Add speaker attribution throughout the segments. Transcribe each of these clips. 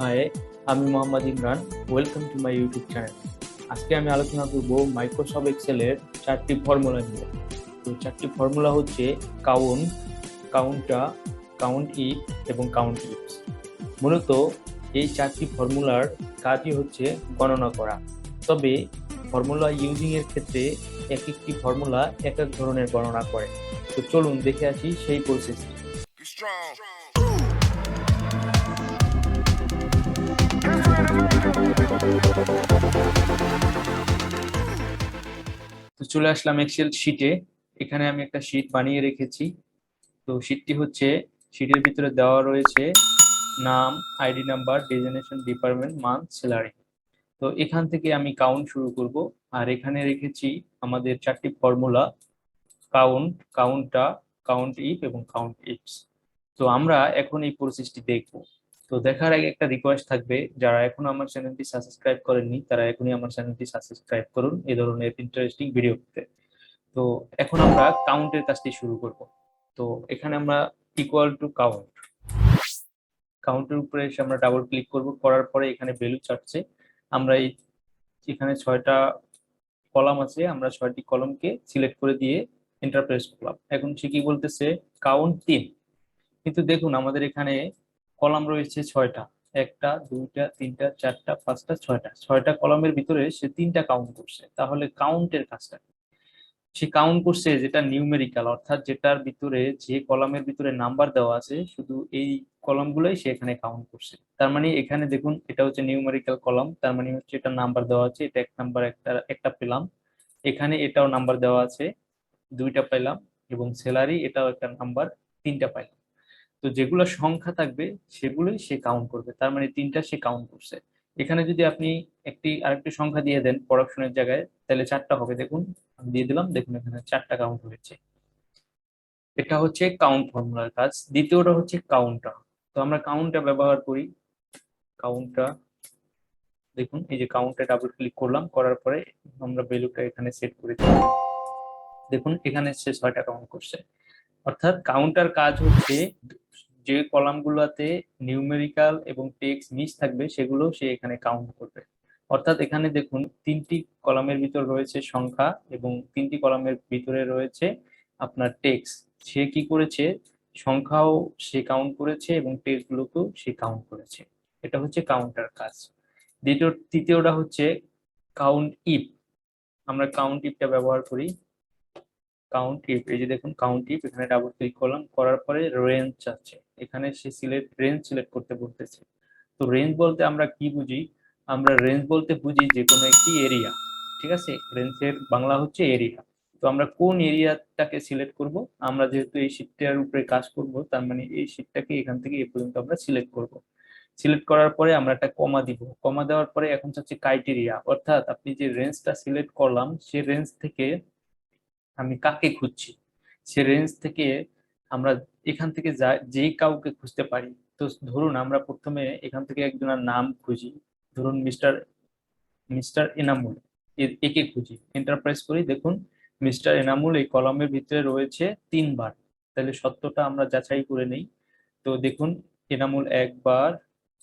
Speaker 1: High, আমি Mohammad Imran. Welcome to my YouTube channel. আজকে আমি আলোচনা করব মাইক্রোসফট এক্সেলের 4টি ফর্মুলা নিয়ে। তো 4টি ফর্মুলা হচ্ছে কাউন্ট, কাউন্টা, কাউন্ট ইফ এবং কাউন্ট ইফস। মূলত এই 4টি ফর্মুলার কাজই হচ্ছে গণনা করা। তবে ফর্মুলা ইউজিং এর ক্ষেত্রে এক একটি ফর্মুলা এক এক ধরনের গণনা করে। তো চলুন দেখে আসি সেই প্রসেসটি। তো চলে আসলাম এক্সেল শিটে। এখানে আমি একটা শিট বানিয়ে রেখেছি। তো শিটটি হচ্ছে, শিটের ভিতরে দেওয়া রয়েছে নাম, ID number, designation, department, month, salary. তো এখান থেকে আমি কাউন্ট শুরু করব। আর এখানে রেখেছি আমাদের 4টি ফর্মুলা: কাউন্ট, কাউন্টা, কাউন্ট ইফ এবং কাউন্ট ইফস। তো আমরা এখন এই প্রসেসটি দেখব। তো দেখার আগে একটা রিকোয়েস্ট থাকবে, যারা এখনো আমার চ্যানেলটি সাবস্ক্রাইব করেননি তারা এখনই আমার চ্যানেলটি সাবস্ক্রাইব করুন এই ধরনের ইন্টারেস্টিং ভিডিও পেতে। তো এখন আমরা কাউন্টের কাজটি শুরু করব। তো এখানে আমরা ইকুয়াল টু কাউন্ট, কাউন্টের উপরে এসে আমরা ডাবল ক্লিক করব। করার পরে এখানে ভ্যালু চাচ্ছে। আমরা এই এখানে 6টা কলাম আছে, আমরা 6টি কলমকে সিলেক্ট করে দিয়ে এন্টার প্রেস করলাম। এখন সে কি বলতেছে, কাউন্ট 3। কিন্তু দেখুন আমাদের এখানে কলাম রয়েছে 6টা, একটা, দুইটা, তিনটা, চারটা, পাঁচটা, 6টা কলামের ভিতরে সে 3টা কাউন্ট করছে। তাহলে কাউন্টের কাজটা কি? সে কাউন্ট করছে যেটা নিউমেরিক্যাল, অর্থাৎ যেটার ভিতরে, যে কলামের ভিতরে নাম্বার দেওয়া আছে, শুধু এই কলামগুলোই সে এখানে কাউন্ট করছে। তার মানে এখানে দেখুন এটা হচ্ছে নিউমেরিক্যাল কলাম, তার মানে হচ্ছে এটা নাম্বার দেওয়া আছে, এটা এক নাম্বার, একটা একটা পেলাম। এখানে এটাও নাম্বার দেওয়া আছে, 2টা পেলাম। এবং স্যালারি এটাও একটা নাম্বার, 3টা পাইলাম। তো যেগুলো সংখ্যা থাকবে সেগুলোই সে কাউন্ট করবে, তার মানে 3টা সে কাউন্ট করছে। এখানে যদি আপনি আরেকটি সংখ্যা দিয়ে দেন প্রোডাকশনের জায়গায়, তাহলে 4টা হবে। দেখুন আমি দিয়ে দিলাম, দেখুন এখানে 4টা কাউন্ট হয়েছে। এটা হচ্ছে কাউন্ট ফর্মুলার কাজ। দ্বিতীয়টা হচ্ছে কাউন্টা। তো আমরা কাউন্টটা ব্যবহার করি। কাউন্টটা, দেখুন এই যে কাউন্টে ডাবল ক্লিক করলাম, করার পরে আমরা ভ্যালুটা এখানে সেট করে দিলাম। দেখুন এখানে সে 6টা কাউন্ট করছে। অর্থাৎ কাউন্টার কাজ হচ্ছে যে কলামগুলোতে নিউমেরিক্যাল এবং টেক্সট মিস থাকবে সেগুলো সে এখানে কাউন্ট করবে। অর্থাৎ এখানে দেখুন 3টি কলামের ভিতর রয়েছে সংখ্যা এবং 3টি কলামের ভিতরে রয়েছে আপনার টেক্সট। সে কি করেছে, সংখ্যাও সে কাউন্ট করেছে এবং টেক্সট গুলোকেও সে কাউন্ট করেছে। এটা হচ্ছে কাউন্টার কাজ। তৃতীয়টা হচ্ছে কাউন্ট ইফ। আমরা কাউন্ট ইফটা ব্যবহার করি। কাউন্ট ইফ, এই যে দেখুন কাউন্ট ইফ, এখানে ডাবল ক্লিক করলাম, করার পরে রেঞ্জ চাচ্ছে। এখানে সে রেঞ্জ সিলেক্ট করতে বলতেছে। তো রেঞ্জ বলতে আমরা কি বুঝি? আমরা রেঞ্জ বলতে বুঝি যে কোনো একটি এরিয়া। ঠিক আছে, রেঞ্জের বাংলা হচ্ছে এরিয়া। তো আমরা কোন এরিয়াটাকে সিলেক্ট করব? আমরা যেহেতু এই শীটটার উপরে কাজ করব, তার মানে এই শীটটাকে এখান থেকে এ পর্যন্ত আমরা সিলেক্ট করব। সিলেক্ট করার পরে আমরা একটা কমা দিব। কমা দেওয়ার পরে এখন চাচ্ছি ক্রাইটেরিয়া, অর্থাৎ আপনি যে রেঞ্জটা সিলেক্ট করলাম সে রেঞ্জ থেকে আমি কাকে খুঁজছি, সে রেঞ্জ থেকে আমরা এখান থেকে যেই কাউকে খুঁজতে পারি। তো ধরুন আমরা প্রথমে এখান থেকে একজনের নাম খুঁজি। ধরুন মিস্টার মিস্টার এনামুল, একে খুঁজি, এন্টারপ্রাইজ করি। দেখুন মিস্টার এনামুল এই কলামের ভিতরে রয়েছে 3বার। তাহলে সত্যটা আমরা যাচাই করে নেই। তো দেখুন এনামুল 1বার,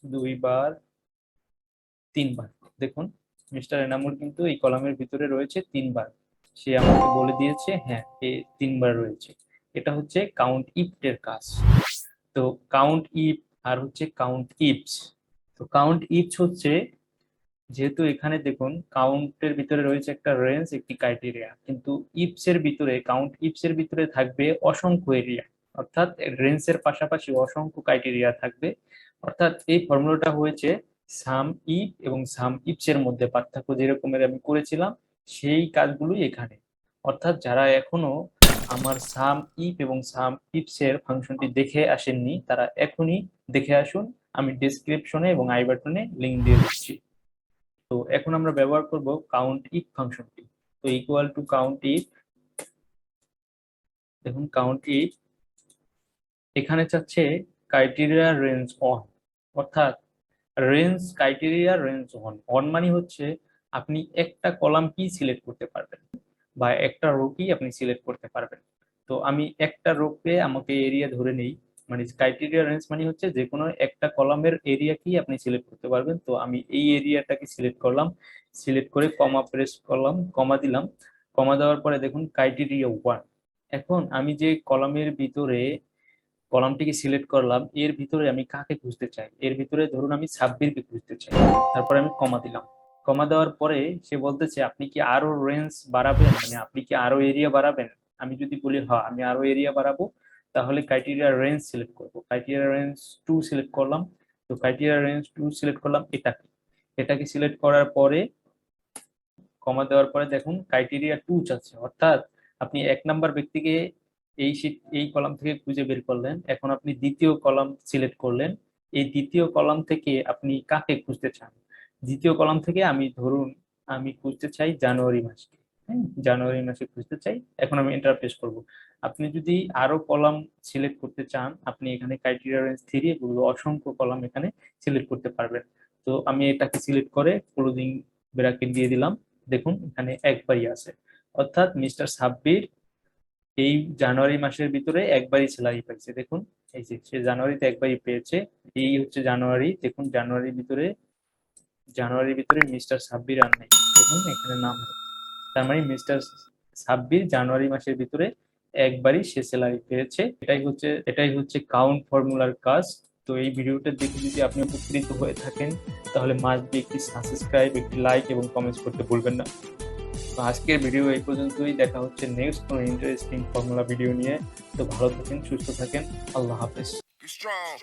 Speaker 1: 2বার, 3বার। দেখুন মিস্টার এনামুল কিন্তু এই কলামের ভিতরে রয়েছে 3বার। সে আমাকে বলে দিয়েছে হ্যাঁ এ 3বার রয়েছে। এটা হচ্ছে কাউন্ট ইফ এর কাজ। তো কাউন্ট ইফ আর হচ্ছে কাউন্ট ইফস। তো কাউন্ট ইফস হচ্ছে, যেহেতু এখানে দেখুন কাউন্টের ভিতরে রয়েছে একটা রেঞ্জ, একটি ক্রাইটেরিয়া, কিন্তু ইফস এর ভিতরে, কাউন্ট ইফস এর ভিতরে থাকবে অসংখ্য এরিয়া। অর্থাৎ রেঞ্জের পাশাপাশি অসংখ্য ক্রাইটেরিয়া থাকবে। অর্থাৎ এই ফর্মুলাটা হয়েছে সাম ইফ এবং সাম ইফস এর মধ্যে পার্থক্য যেরকমের আমি করেছিলাম সেই কাজগুলোই এখানে। অর্থাৎ যারা এখনো আমার সাম ইফ এবং সাম ইফস এর ফাংশনটি দেখে আসেননি তারা এখনই দেখে আসুন। আমি ডেসক্রিপশনে এবং আই বাটনে লিংক দিয়ে দিচ্ছি। তো এখন আমরা ব্যবহার করব কাউন্ট ইফ ফাংশনটি। তো ইকুয়াল টু কাউন্ট ইফ, দেখুন কাউন্ট ইফ এখানে চাচ্ছে ক্রাইটেরিয়া রেঞ্জ অন, অর্থাৎ range criteria range on. On মানে হচ্ছে আপনি একটা কলাম কি সিলেক্ট করতে পারবেন বা একটা রো কি আপনি সিলেক্ট করতে পারবেন। তো আমি একটা রোকে আমাকে এরিয়া ধরে নেই, মানে ক্রাইটেরিয়া রেঞ্জ মানে হচ্ছে যে কোনো একটা কলামের এরিয়াকেই আপনি সিলেক্ট করতে পারবেন। তো আমি এই এরিয়াটাকে সিলেক্ট করলাম, সিলেক্ট করে কমা প্রেস করলাম, কমা দিলাম। কমা দেওয়ার পরে দেখুন ক্রাইটেরিয়া 1। এখন আমি যে কলামের ভিতরে কলামটিকে সিলেক্ট করলাম, এর ভিতরে আমি কাকে খুঁজতে চাই, এর ভিতরে ধরুন আমি সাব্বিরকে খুঁজতে চাই। তারপরে আমি কমা দিলাম। কমা দেওয়ার পরে সে বলতেছে আপনি কি আরো রেঞ্জ বাড়াবেন, মানে আপনি কি আরো এরিয়া বাড়াবেন। আমি যদি বলি হ্যাঁ আমি আরো এরিয়া বাড়াবো, তাহলে ক্রাইটেরিয়া রেঞ্জ সিলেক্ট করবো। ক্রাইটেরিয়া রেঞ্জ 2 সিলেক্ট করলাম। তো ক্রাইটেরিয়া রেঞ্জ 2 সিলেক্ট করলাম, এটাকে এটাকে সিলেক্ট করার পরে কমা দেওয়ার পরে দেখুন ক্রাইটেরিয়া 2 চাচ্ছে, অর্থাৎ আপনি 1 নাম্বার ব্যক্তিকে এই কলাম থেকে খুঁজে বের করলেন, এখন আপনি দ্বিতীয় কলাম সিলেক্ট করলেন। এই দ্বিতীয় কলাম থেকে আপনি কাকে খুঁজতে চান। দ্বিতীয় কলাম থেকে আমি ধরুন আমি খুঁজতে চাই জানুয়ারি মাসকে। হ্যাঁ, জানুয়ারি মাসে খুঁজতে চাই। এখন আমি এন্টার প্রেস করব। আপনি যদি আরো কলাম সিলেক্ট করতে চান, আপনি এখানে ক্রাইটেরিয়া রেঞ্জ 3 বলবো অসংখ্য কলাম এখানে সিলেক্ট করতে পারবেন। তো আমি এটাকে সিলেক্ট করে ক্লোজিং ব্র্যাকেট দিয়ে দিলাম। দেখুন এখানে একবারই আছে, অর্থাৎ মিস্টার সাব্বির এই জানুয়ারি মাসের ভিতরে একবারই স্যালারি পাইছে। দেখুন এই যে সে জানুয়ারিতে একবারই পেয়েছে। এই হচ্ছে জানুয়ারি, দেখুন জানুয়ারির ভিতরে মিস্টার সাব্বির আর নাই, দেখুন এখানে নাম নেই। তার মানে মিস্টার সাব্বির জানুয়ারি মাসের ভিতরে একবারই সে স্যালারি পেয়েছে। এটাই হচ্ছে কাউন্ট ফর্মুলার কাজ। তো এই ভিডিওটা দেখে যদি আপনি উপকৃত হয়ে থাকেন, তাহলে মাস্ট বি একটি সাবস্ক্রাইব, একটি লাইক এবং কমেন্টস করতে ভুলবেন না। তো আজকের ভিডিও এই পর্যন্তই, দেখা হচ্ছে নেক্সট কোনো ইন্টারেস্টিং ফর্মুলা ভিডিও নিয়ে। তো ভালো থাকেন, সুস্থ থাকেন, আল্লাহ হাফেজ।
Speaker 2: Be strong.